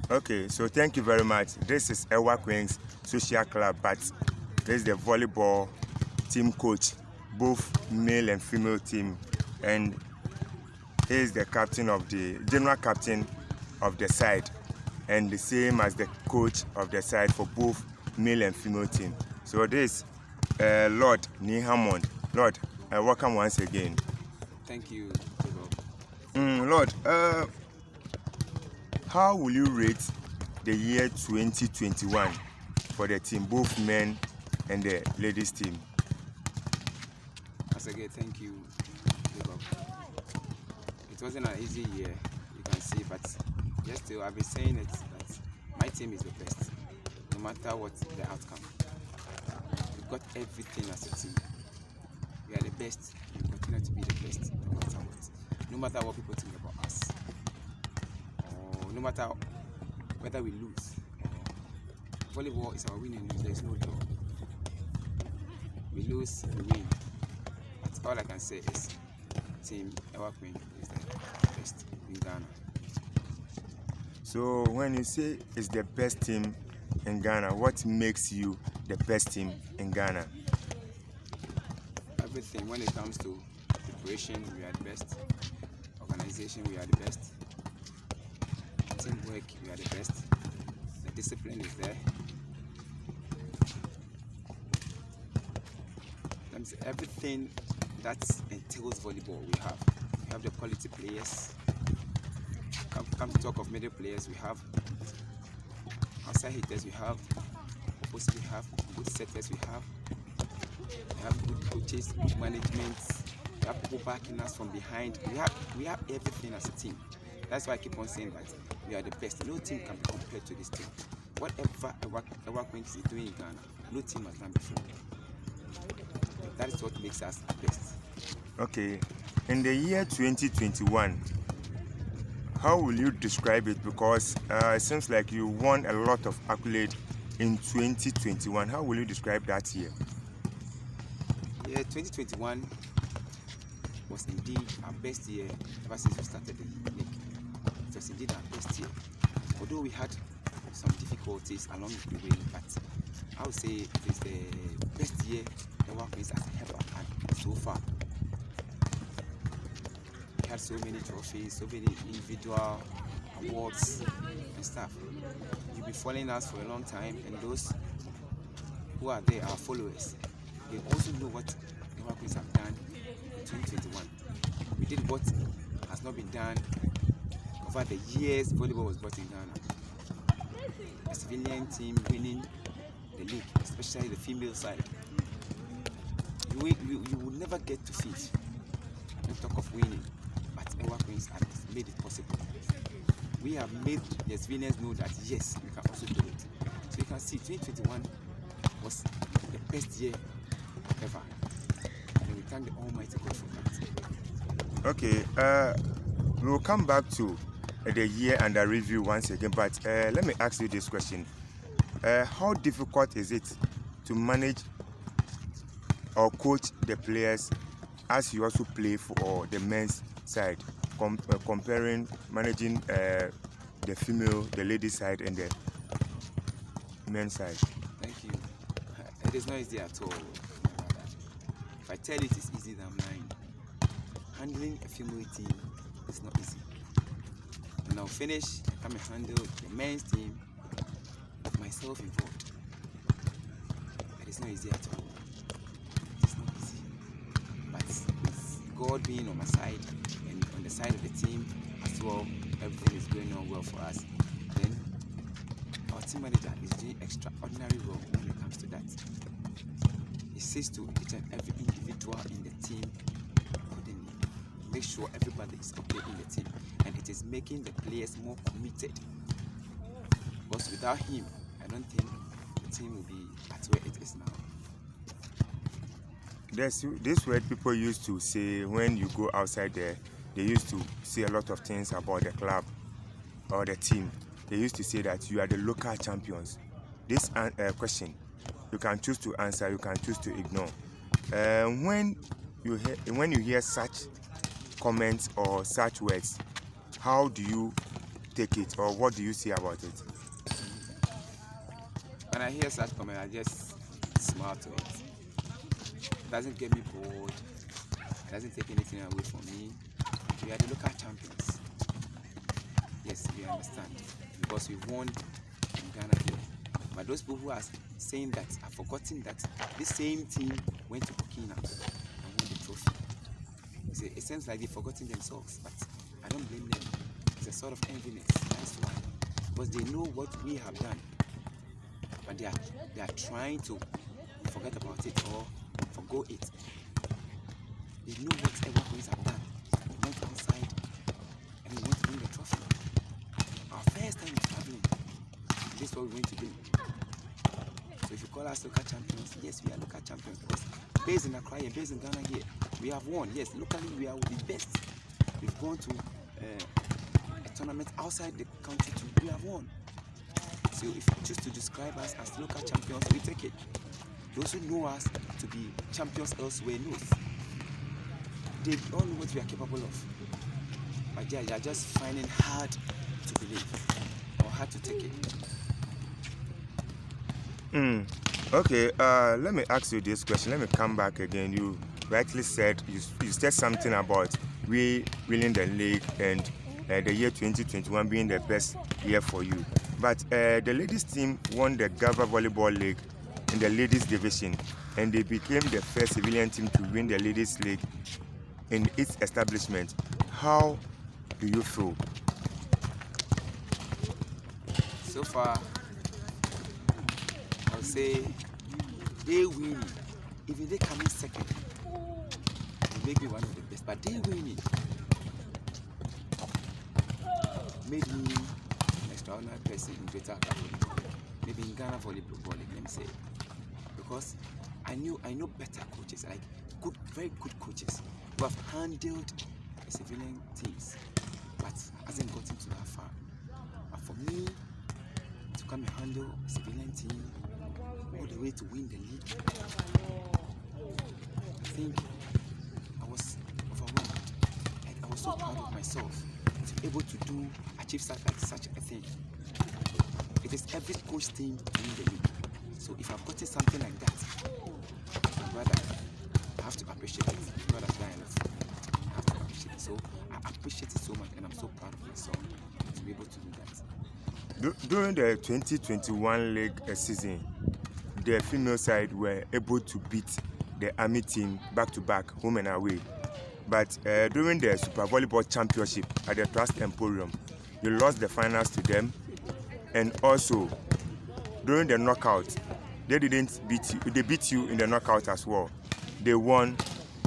Okay, so thank you very much. This is El-Wak Wings Social Club, but this is the volleyball team coach, both male and female team, and he is the captain of the general captain of the side, and the same as the coach of the side for both male and female team. So this Lord Nii Hammond. Lord, welcome once again. Thank you, Lord, how will you rate the year 2021 for the team, both men and the ladies team? Once again, thank you, Jacob. It wasn't an easy year, you can see, but just still, I've been saying it that my team is the best, no matter what the outcome. We've got everything as a team. We are the best, and we continue to be the best, no matter what. No matter what people think about us, or no matter whether we lose. Volleyball is our winning, there is no draw. We lose, we win. But all I can say is, Team El-Wak is the best in Ghana. So when you say it's the best team in Ghana, what makes you the best team in Ghana? Everything. When it comes to preparation, we are the best. Organization, we are the best. Teamwork, we are the best. The discipline is there. Everything that entails volleyball, we have. We have the quality players. Come to talk of middle players, we have outside hitters, we have opposite, we have good setters, we have good coaches, good management, we have people backing us from behind. We have everything as a team. That's why I keep on saying that we are the best. No team can be compared to this team. Whatever El-Wak is doing in Ghana, no team has done before. That is what makes us the best. Okay, in the year 2021, how will you describe it? Because it seems like you won a lot of accolades in 2021. How will you describe that year? Yeah, 2021 was indeed our best year ever since we started the league. It was indeed our best year. Although we had some difficulties along the way, but I would say it is the best year El-Wak has ever had so far. We had so many trophies, so many individual awards and stuff. You've been following us for a long time, and those who are there, our followers, they also know what El-Wak have done in 2021. We did what has not been done over the years volleyball was brought in Ghana. A civilian team winning the league, especially the female side. You will never get to see it. Don't talk of winning, but El-Wak has made it possible. We have made the civilians know that yes, we can also do it. So you can see 2021 was the best year ever. And we thank the Almighty God for that. Okay, we will come back to the year under review once again, but let me ask you this question. How difficult is it to manage or coach the players as you also play for the men's side, comparing managing the female, the ladies side and the men's side? Thank you. It is not easy at all. If I tell it is easy, then I'm lying. Handling a female team is not easy. When I'll finish, I can handle the men's team with myself involved. It is not easy at all. It is not easy. But with God being on my side and on the side of the team as well, everything is going on well for us. Then our team manager is doing extraordinary well when it comes to that. He says to each and every individual in the team, make sure everybody is okay in the team, and it is making the players more committed. Because without him, I don't think the team will be at where it is now. This word people used to say when you go outside there. They used to say a lot of things about the club or the team. They used to say that you are the local champions. This question, you can choose to answer, you can choose to ignore. When you hear such comments or such words, how do you take it, or what do you say about it? When I hear such comment, I just smile to it. It doesn't get me bored. It doesn't take anything away from me. We are the local champions. Yes, we understand. Because we've won in Ghana here. But those people who are saying that are forgetting that this same team went to Burkina and won the trophy. It seems like they've forgotten themselves, but I don't blame them. It's a sort of enviness. That's why. Because they know what we have done. But they are trying to forget about it or forgo it. They know what El-Wak have done. We went outside and we went to win the trophy. Our first time traveling. This is what we went to do. So if you call us local champions, yes, we are local champions. Because based in Accra and based in Ghana here, we have won. Yes, locally we are the best. We've gone to a tournament outside the country too. We have won. So if you choose to describe us as local champions, we take it. Those who know us to be champions elsewhere know. They all know what we are capable of. But they are just finding hard to believe or hard to take it. Okay, let me ask you this question. Let me come back again. You rightly said, you said something about we winning the league and the year 2021 being the best year for you. But the ladies team won the Gava Volleyball League in the ladies division, and they became the first civilian team to win the ladies league in its establishment. How do you feel? So far, I'll say they win. Even they come in second, they may be one of the best, but they winning made me an extraordinary person in Greater Accra, maybe in Ghana volleyball league, let me say, because I know better coaches, like very good coaches who have handled the civilian teams, but hasn't gotten to that far. But for me to come and handle a civilian team all the way to win the league, I think I was overwhelmed. Like, I was so proud of myself to be able to achieve such a thing. It is every coach team to win the league. So if I've gotten something like that, brother, I have to appreciate it. Not as I have to appreciate it. So I appreciate it so much, and I'm so proud of myself to be able to do that. During the 2021 league season, the female side were able to beat the Army team back-to-back, home and away. But during the Super Volleyball Championship at the Trust Emporium, you lost the finals to them. And also, during the knockout, they didn't beat you. They beat you in the knockout as well. They won.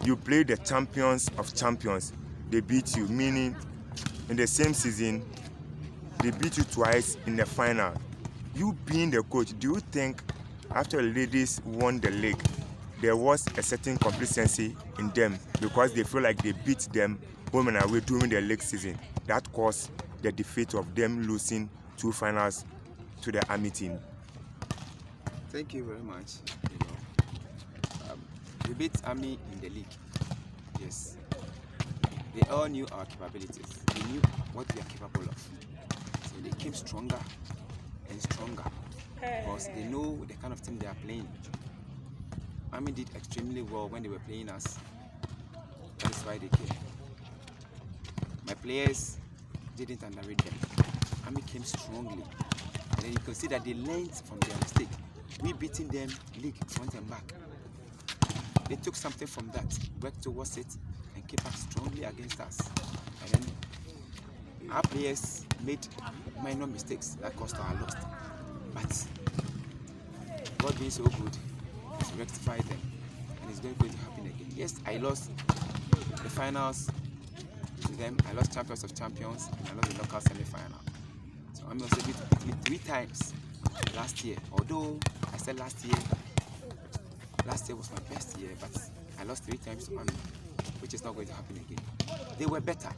You played the champions of champions. They beat you, meaning in the same season, they beat you twice in the final. You being the coach, do you think after the ladies won the league, there was a certain complacency in them because they feel like they beat them home and away during the league season? That caused the defeat of them losing 2 finals to the Army team. Thank you very much. We beat Army in the league. Yes. They all knew our capabilities. They knew what we are capable of. So they came stronger and stronger because they know the kind of team they are playing. Army did extremely well when they were playing us. That is why they came. My players didn't underrate them. Army came strongly. And then you can see that they learned from their mistake. We beating them league front and back. They took something from that, worked towards it, and came back strongly against us. And then our players made minor mistakes that cost our loss. But God being so good, He's rectified them, and it's going to happen again. Yes, I lost the finals to them. I lost champions of champions, and I lost the knockout semi-final. So I'm also beat me 3 times last year. Although I said last year was my best year, but I lost 3 times to Army, which is not going to happen again. They were better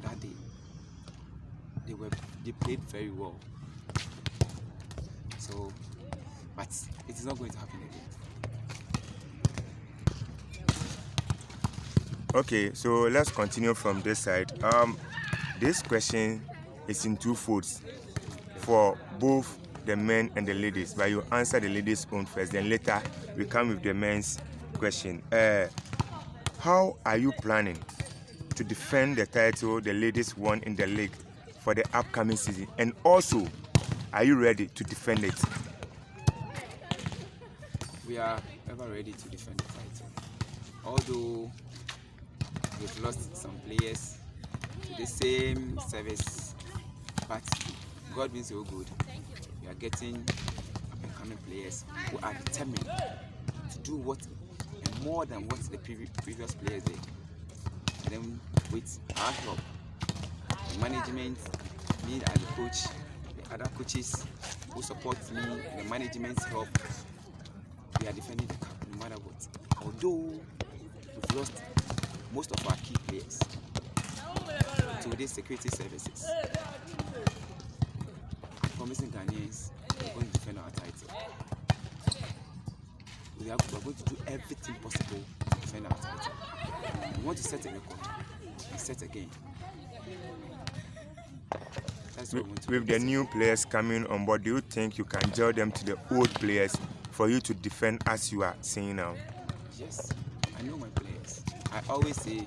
that day. They played very well. So, but it is not going to happen again. Okay, so let's continue from this side. This question is in two folds for both the men and the ladies, but you answer the ladies' own first, then later we come with the men's question. How are you planning to defend the title the ladies won in the league for the upcoming season, and also are you ready to defend it? We are ever ready to defend the title, although we've lost some players to the same service, but God being so good, we are getting up-and-coming players who are determined to do what and more than what the previous players did. And then with our help, the management, me and the coach, the other coaches who support me, the management's help, we are defending the cup no matter what. Although we've lost most of our key players to these security services, promising Ghanaians we are going to defend our title. We are going to do everything possible to defend our title. We want to set a record and set again. That's what we want to do. With the new players coming on board, do you think you can gel them to the old players for you to defend as you are saying now? Yes, I know my players. I always say,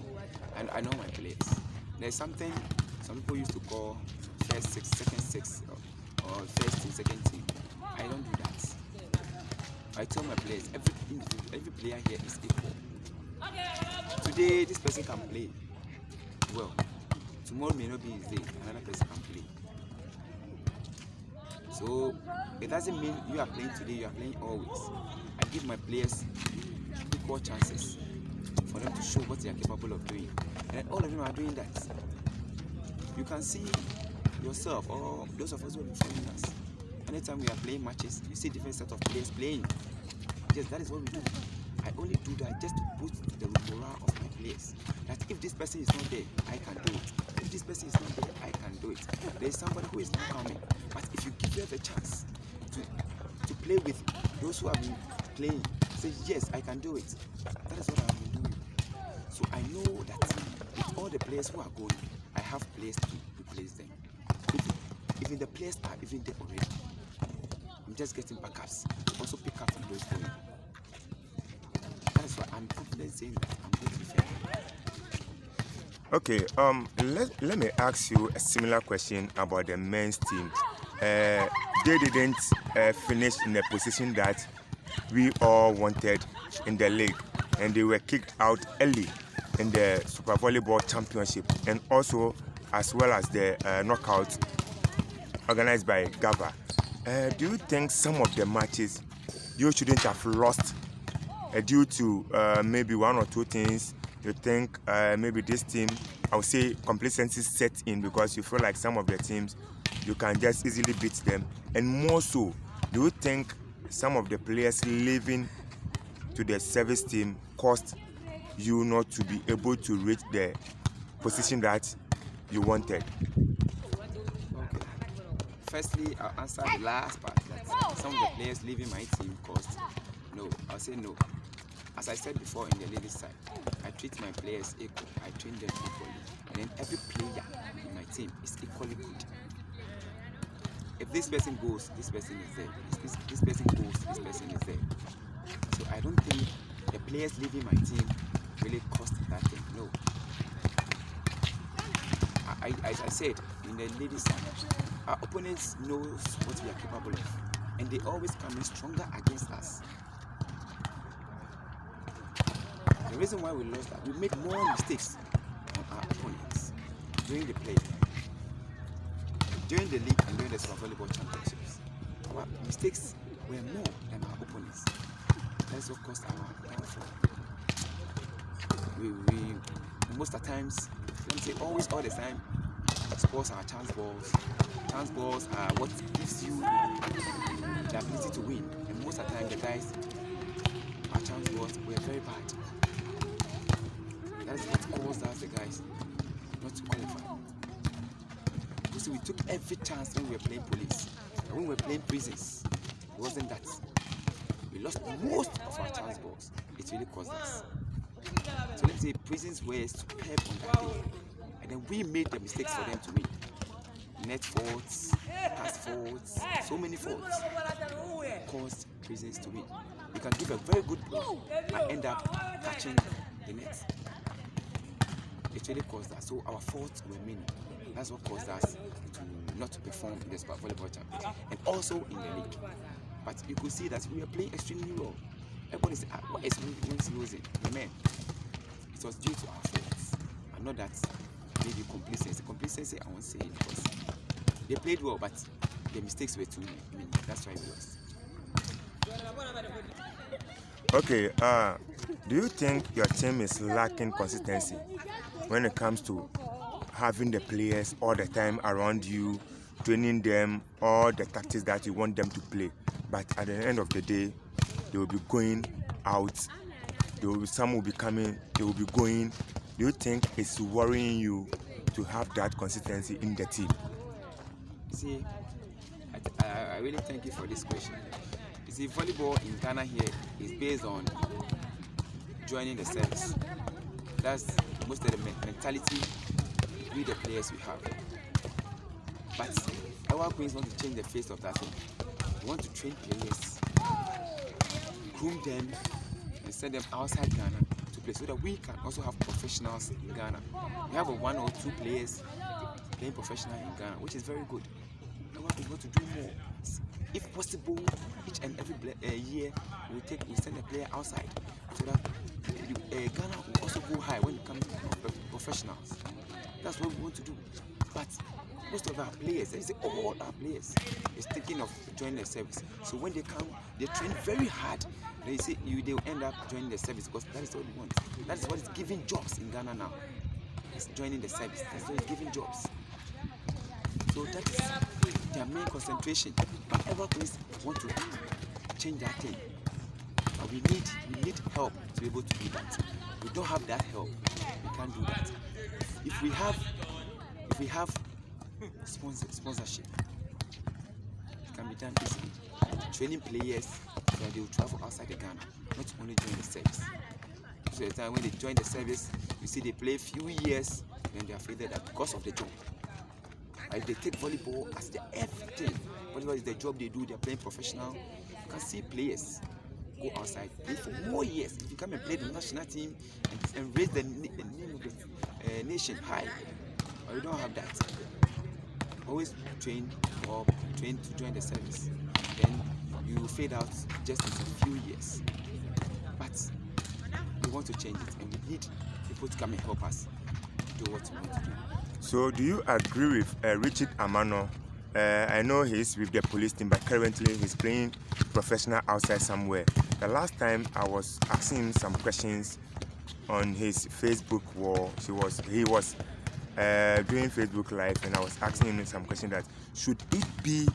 I know my players. There's something some people used to call first six, second six, or first team, second team. I don't do that. I tell my players, every player here is equal. Today, this person can play well. Tomorrow may not be his day, another person can play. So, it doesn't mean you are playing today, you are playing always. I give my players equal chances for them to show what they are capable of doing. And all of them are doing that. You can see yourself, or those of us who are following us. Anytime we are playing matches, you see different set of players playing. Yes, that is what we do. I only do that just to boost the morale of my players. That if this person is not there, I can do it. If this person is not there, I can do it. There is somebody who is not coming. But if you give them a chance to play with those who have been playing, say, yes, I can do it. That is what I have been doing. So I know that with all the players who are going, I have players to replace them. Even the players are even there already. I'm just getting backups to also pick up from those going. That's why I'm confident saying that I'm going to defend them. Okay, let me ask you a similar question about the men's team. They didn't finish in the position that we all wanted in the league, and they were kicked out early in the Super Volleyball Championship, and also as well as the knockout organized by GAVA. Do you think some of the matches you shouldn't have lost due to maybe one or two things? You think maybe this team, I would say complacency set in because you feel like some of the teams you can just easily beat them? And more so, do you think some of the players leaving to the service team caused you not to be able to reach the position that you wanted? Okay. Firstly, I'll answer the last part, that some of the players leaving my team caused. No, I'll say no. As I said before, in the ladies' side, I treat my players equal. I train them equally. And then every player in my team is equally good. If this person goes, this person is there. If this person goes, this person is there. So I don't think the players leaving my team really cost that thing. No. As I said, in the ladies' side, our opponents know what we are capable of. And they always come in stronger against us. The reason why we lost that, we made more mistakes on our opponents during the play, during the league and during the Super Volleyball Championships. Our mistakes were more than our opponents. That's what caused our downfall. We most of the times, let me say always, all the time, scores are chance balls. Chance balls are what gives you the ability to win. And most of the time, the guys, our chance balls were very bad. That is what caused us, the guys, not to qualify. You see, we took every chance when we were playing police. And when we were playing prisons, it wasn't that. We lost most of our chance balls. It really caused us. So let's say prisons were superb on that day. And then we made the mistakes for them to win. net faults, pass faults, so many faults caused prisons to win. You can give a very good blow and end up touching the net. It really caused that. So our faults were many. That's what caused us to not to perform in the volleyball championship and also in the league. But you could see that we were playing extremely well. Everybody said, "Why is Wings losing?" Man, it was due to our faults, and not that maybe complacency. Complacency, I won't say it because they played well, but the mistakes were too many. That's why we lost. Okay, do you think your team is lacking consistency when it comes to having the players all the time around you, training them, all the tactics that you want them to play, but at the end of the day, they will be going out, some will be coming, they will be going. Do you think it's worrying you to have that consistency in the team? See, I really thank you for this question. You see, volleyball in Ghana here is based on joining the service. That's most of the mentality we the players we have. But our queens want to change the face of that thing. We want to train players, groom them, and send them outside Ghana to play so that we can also have professionals in Ghana. We have 1 or 2 players playing professional in Ghana, which is very good. Our queens want to do more. If possible, each and every year we send a player outside so that Ghana will also go high when it comes to professionals. That's what we want to do. But most of our players, I say all our players, is thinking of joining the service. So when they come, they train very hard. They say they'll end up joining the service because that is what we want. That is what is giving jobs in Ghana now. It's joining the service. That's what is giving jobs. So that is their main concentration. But our police want to change that thing. But we need help to be able to do that. We don't have that help. We can't do that. If we have sponsorship, it can be done easily. Training players so that they will travel outside the Ghana, not only join the service. So the time when they join the service, you see they play a few years, then they are afraid that because of the job. If they take volleyball as their everything, volleyball is the job they do, they are playing professional. You can see players go outside, play for more years. If you come and play the national team and raise the name of the nation high, but we don't have that. Always train to join the service. Then you fade out just in a few years. But we want to change it, and we need people to come and help us do what we want to do. So do you agree with Richard Amano? I know he's with the police team, but currently he's playing professional outside somewhere. The last time I was asking him some questions on his Facebook wall, he was doing Facebook Live, and I was asking him some questions that should it be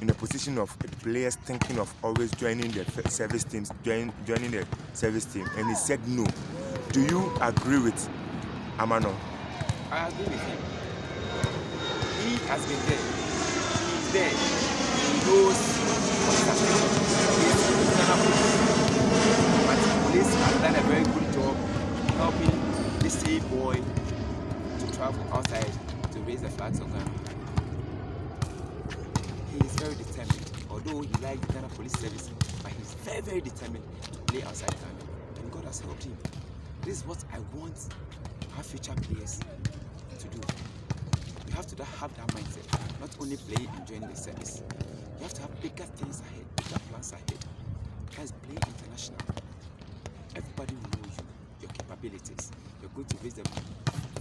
in a position of players thinking of always joining the service teams, joining the service team, and he said no. Do you agree with Amano? I agree with him. He has been there. He's there. He knows what is happening. He's Ghana police. But the police has done a very good job helping this same boy to travel outside to raise the flags of Ghana. He is very determined. Although he likes the Ghana police service, but he's very, very determined to play outside Ghana. And God has helped him. This is what I want our future players to do. You have to have that mindset, not only play and join the service. You have to have bigger things ahead, bigger plans ahead. Guys, play international. Everybody will know you, your capabilities. You're going to raise the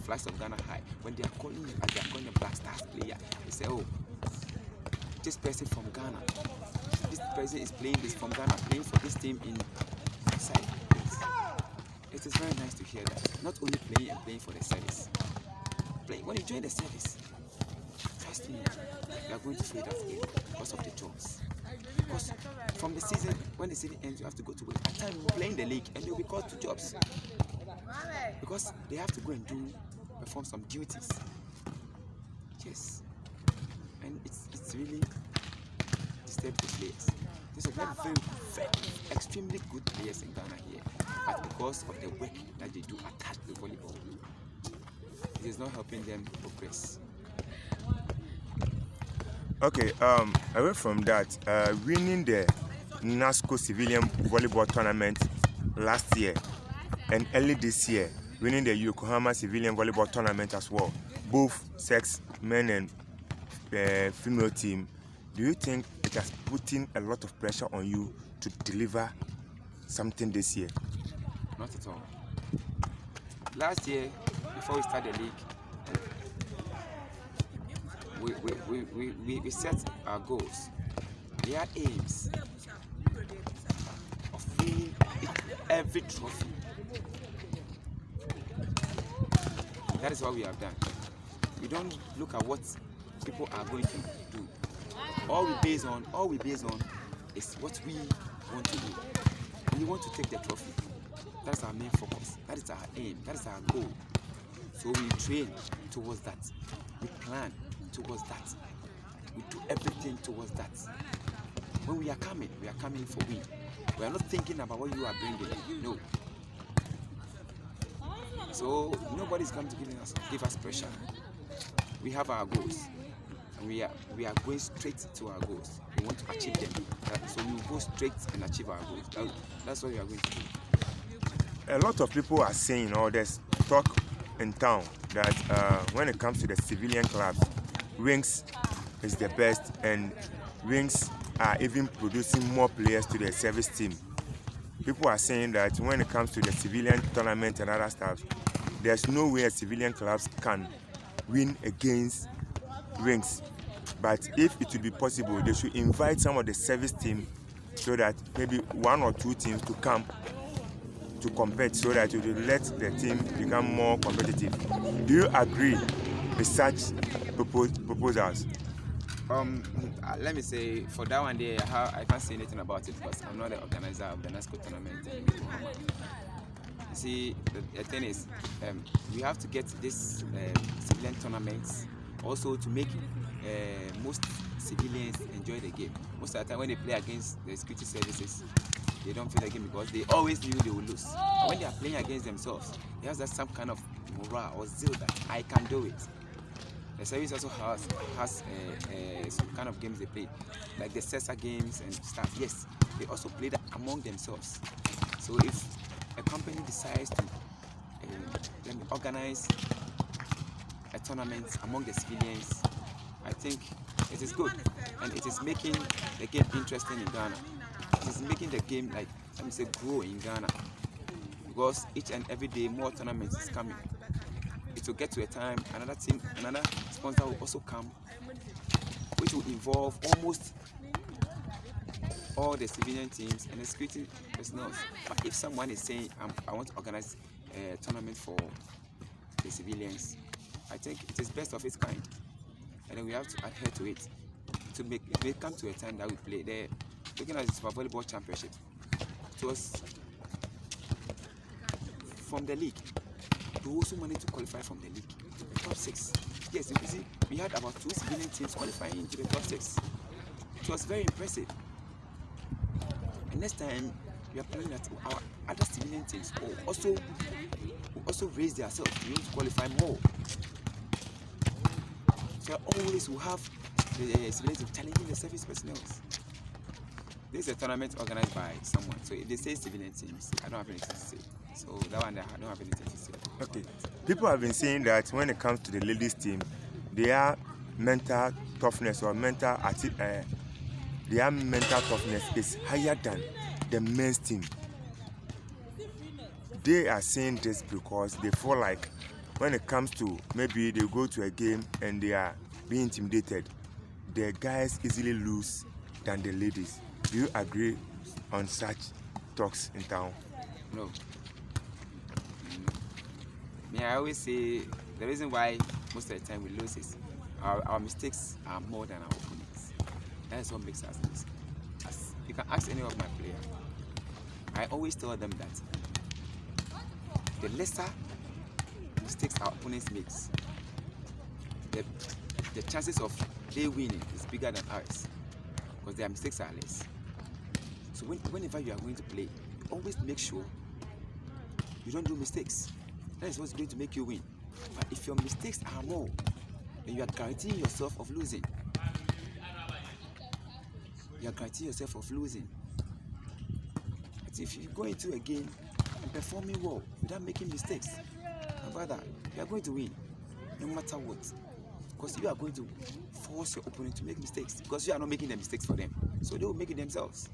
flags of Ghana high. When they are calling you, as they are calling a Black Stars player, they say, oh, this person from Ghana, this person is playing this from Ghana, playing for this team in outside. It is very nice to hear that. Not only playing and playing for the service. When you join the service, trust me, you are going to fade out again because of the jobs. Because from the season, when the season ends, you have to go to work. At times you play in the league and you'll be called to jobs. Because they have to go and perform some duties. Yes. And it's really disturbed the players. These are very, extremely good players in Ghana here. But because of the work that they do attached to volleyball, it is not helping them progress. Okay, away from that, winning the NASCO civilian volleyball tournament last year and early this year, winning the Yokohama civilian volleyball tournament as well, both sex, men and female team, do you think it has put in a lot of pressure on you to deliver something this year? Not at all. Last year, before we started the league, we set our goals. We had aims of winning every trophy. That is what we have done. We don't look at what people are going to do. All we base on is what we want to do. We want to take the trophy. That's our main focus. That is our aim. That is our goal. So we train towards that. We plan towards that. We do everything towards that. When we are coming for win. We are not thinking about what you are bringing. No. So nobody's going to give us pressure. We have our goals. And we are going straight to our goals. We want to achieve them. So we will go straight and achieve our goals. That's what we are going to do. A lot of people are saying, or there's talk in town, that when it comes to the civilian clubs, Wings is the best, and Wings are even producing more players to the service team. People are saying that when it comes to the civilian tournament and other stuff, there's no way civilian clubs can win against Wings. But if it would be possible, they should invite some of the service team so that maybe 1 or 2 teams to come to compete, so that it will let the team become more competitive. Do you agree with such proposals? Let me say, for that one day, I can't say anything about it because I'm not the organizer of the NASCO tournament in Yokohama. You see, the thing is, we have to get this civilian tournaments also to make most civilians enjoy the game. Most of the time when they play against the security services, they don't feel the game because they always knew they would lose. And when they are playing against themselves, they have some kind of morale or zeal that I can do it. The service also has some kind of games they play, like the CESA games and stuff. Yes, they also play that among themselves. So if a company decides to organize a tournament among the civilians, I think it is good, and it is making the game interesting in Ghana. It is making the game, like, let me say, grow in Ghana, because each and every day more tournaments is coming. It will get to a time another team, another sponsor will also come, which will involve almost all the civilian teams and the security personnel. But if someone is saying, I want to organize a tournament for the civilians, I think it is best of its kind, and then we have to adhere to it. It may come to a time that we play there. Looking at the Super Volleyball Championship, it was from the league. We also managed to qualify from the league to the top 6. Yes, you see, we had about 2 civilian teams qualifying into the top 6. It was very impressive. And next time, we are planning that our other civilian teams will also raise themselves to be able to qualify more. So always we have the civilian team challenging the service personnel. This is a tournament organized by someone. So if they say civilian teams, I don't have anything to say. So that one, I don't have anything to say. Okay. People have been saying that when it comes to the ladies team, their mental toughness or their mental toughness is higher than the men's team. They are saying this because they feel like when it comes to maybe they go to a game and they are being intimidated, the guys easily lose than the ladies. Do you agree on such talks in town? No. I always say the reason why most of the time we lose is our mistakes are more than our opponents. That is what makes us lose. You can ask any of my players. I always tell them that the lesser mistakes our opponents make, the chances of they winning is bigger than ours, because their mistakes are less. So whenever you are going to play, always make sure you don't do mistakes. That is what's going to make you win. But if your mistakes are more, then you are guaranteeing yourself of losing. you are guaranteeing yourself of losing. But if you go into a game and performing well without making mistakes, my brother, you are going to win no matter what. Because you are going to force your opponent to make mistakes because you are not making the mistakes for them. So they will make it themselves.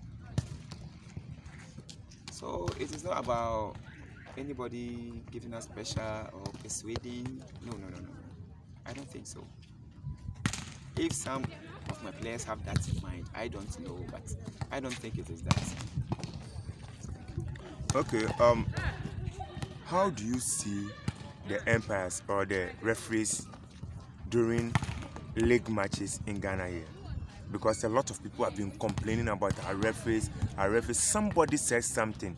So it is not about anybody giving us pressure or persuading. No. I don't think so. If some of my players have that in mind, I don't know, but I don't think it is that. Okay, how do you see the umpires or the referees during league matches in Ghana here? Because a lot of people have been complaining about our referees. Somebody said something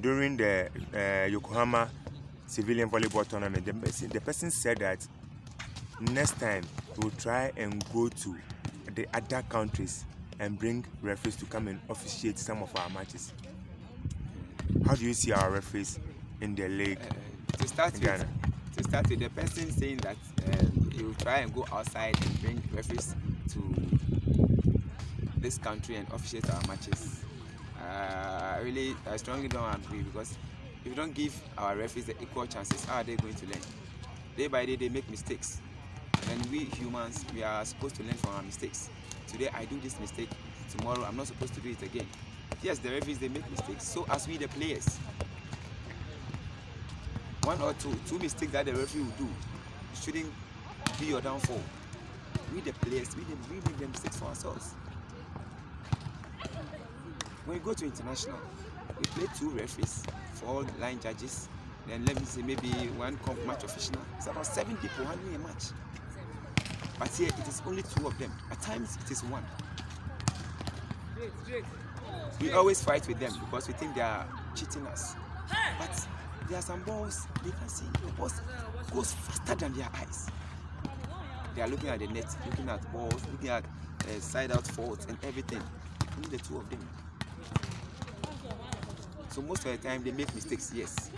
during the Yokohama civilian volleyball tournament. The person said that next time we'll try and go to the other countries and bring referees to come and officiate some of our matches. How do you see our referees in the league To start in Ghana? with, the person saying that he will try and go outside and bring referees to this country and officiate our matches. I strongly don't agree, because if you don't give our referees the equal chances, how are they going to learn? Day by day they make mistakes, and we humans, we are supposed to learn from our mistakes. Today I do this mistake, tomorrow I'm not supposed to do it again. Yes, the referees, they make mistakes, so as we the players. One or two mistakes that the referee will do shouldn't be your downfall. We the players, we make the mistakes for ourselves. When we go to international, we play 2 referees, 4 line judges, then let me say maybe 1 match official. It's about 7 people handling a match. But here it is only 2 of them. At times it is 1. We always fight with them because we think they are cheating us. But there are some balls, they can see the ball goes faster than their eyes. They are looking at the net, looking at balls, looking at side out faults and everything. Only the 2 of them. So most of the time they make mistakes, yes.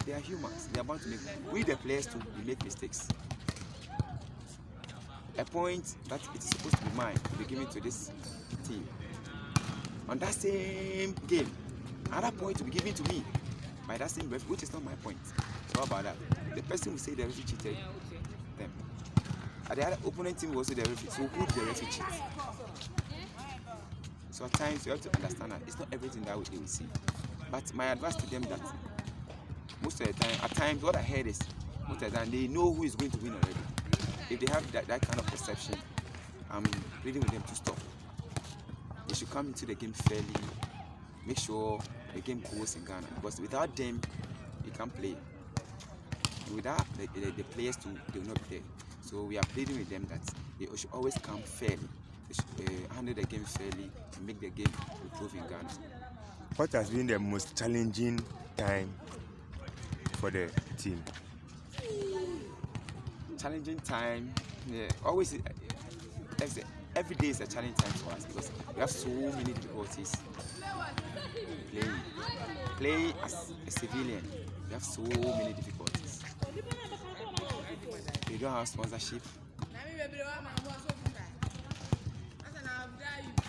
They are humans, they are bound to make. We the players too, we make mistakes. A point that it is supposed to be mine will be given to this team. On that same game, another point will be given to me by that same referee, which is not my point. So how about that? The person will say the referee cheated them. And the other opponent team will also the referee. So who did the referee cheat? So at times you have to understand that it's not everything that they will see. But my advice to them that most of the time, at times what I heard is most of the time they know who is going to win already. If they have that kind of perception, I'm pleading with them to stop. They should come into the game fairly, make sure the game goes in Ghana, because without them, you can't play. Without the players too, they will not play. So we are pleading with them that they should always come fairly. They should handle the game fairly and make the game improve in Ghana. What has been the most challenging time for the team? Challenging time, yeah, always. Every day is a challenging time for us because we have so many difficulties playing as a civilian. We have so many difficulties. We don't have sponsorship.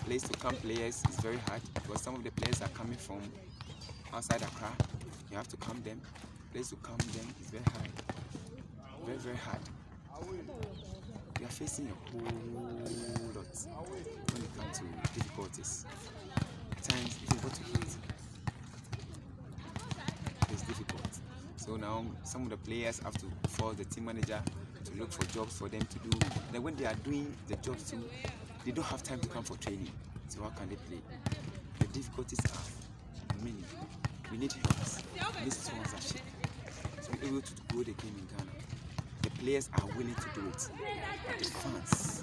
Place to come players is very hard because some of the players are coming from outside Accra. You have to come them. Place to come them is very hard. Very, very hard. We are facing a whole lot when it comes to difficulties. At times, if you go to hit, it's difficult. So now, some of the players have to force the team manager to look for jobs for them to do. Then when they are doing the jobs too, they don't have time to come for training. So how can they play? The difficulties are many. We need help. We need sponsorship. So we're able to grow the game in Ghana. The players are willing to do it, but the fans,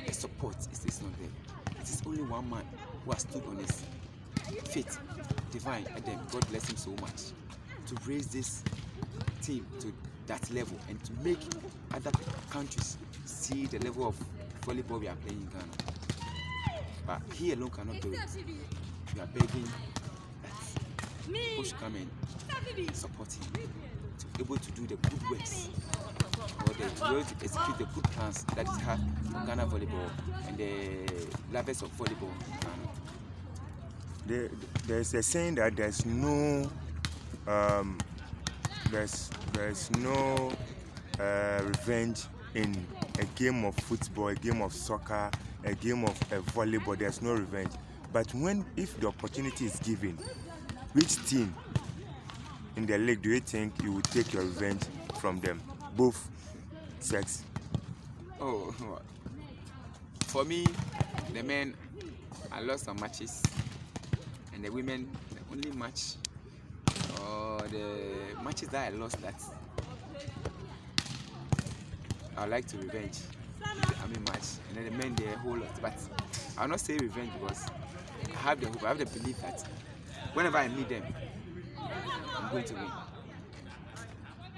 the support is not there. It is only one man who has stood on his feet, Divine Adam, God bless him so much, to raise this team to that level and to make other countries see the level of volleyball we are playing in Ghana. But he alone cannot do it. We are begging that people should come and support him, to be able to do the good works or the way to execute the good plans that is had for Ghana volleyball and the levels of volleyball in Ghana? There's a saying that there's no revenge in a game of football, a game of soccer, a game of volleyball. There's no revenge. But if the opportunity is given, which team in the league do you think you would take your revenge from them, both sex? Oh, for me, the men, I lost some matches, and the women, the only match, or the matches that I lost that I would like to revenge. Match, and then the men, the whole lot. But I'll not say revenge because I have the hope, I have the belief that whenever I meet them, I'm going to win.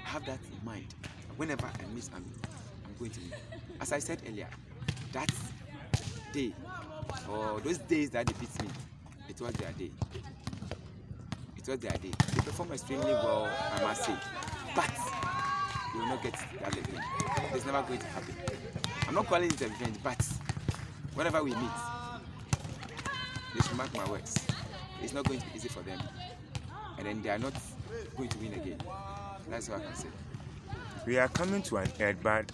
I have that in mind. Whenever I miss, I'm going to win. As I said earlier, that day, or those days that they beat me, it was their day. It was their day. They performed extremely well, I must say. But they will not get that again. It's never going to happen. I'm not calling it a revenge, but whenever we meet, they should mark my words. It's not going to be easy for them, and then they are not going to win again. That's what I can say. We are coming to an end, but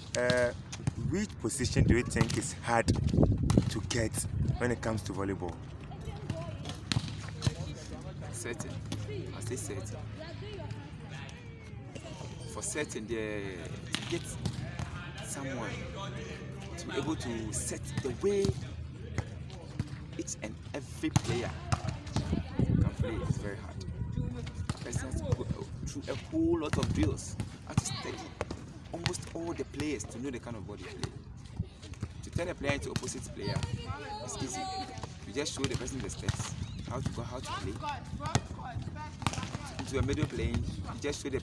which position do you think is hard to get when it comes to volleyball? Certain. I'll say certain. For certain, to get someone to be able to set the way each and every player can play is very hard. A person has to go through a whole lot of drills, have to study almost all the players to know the kind of ball they play. To turn a player into opposite player is easy. You just show the person the steps, how to go, how to play. Into a middle playing, you just show the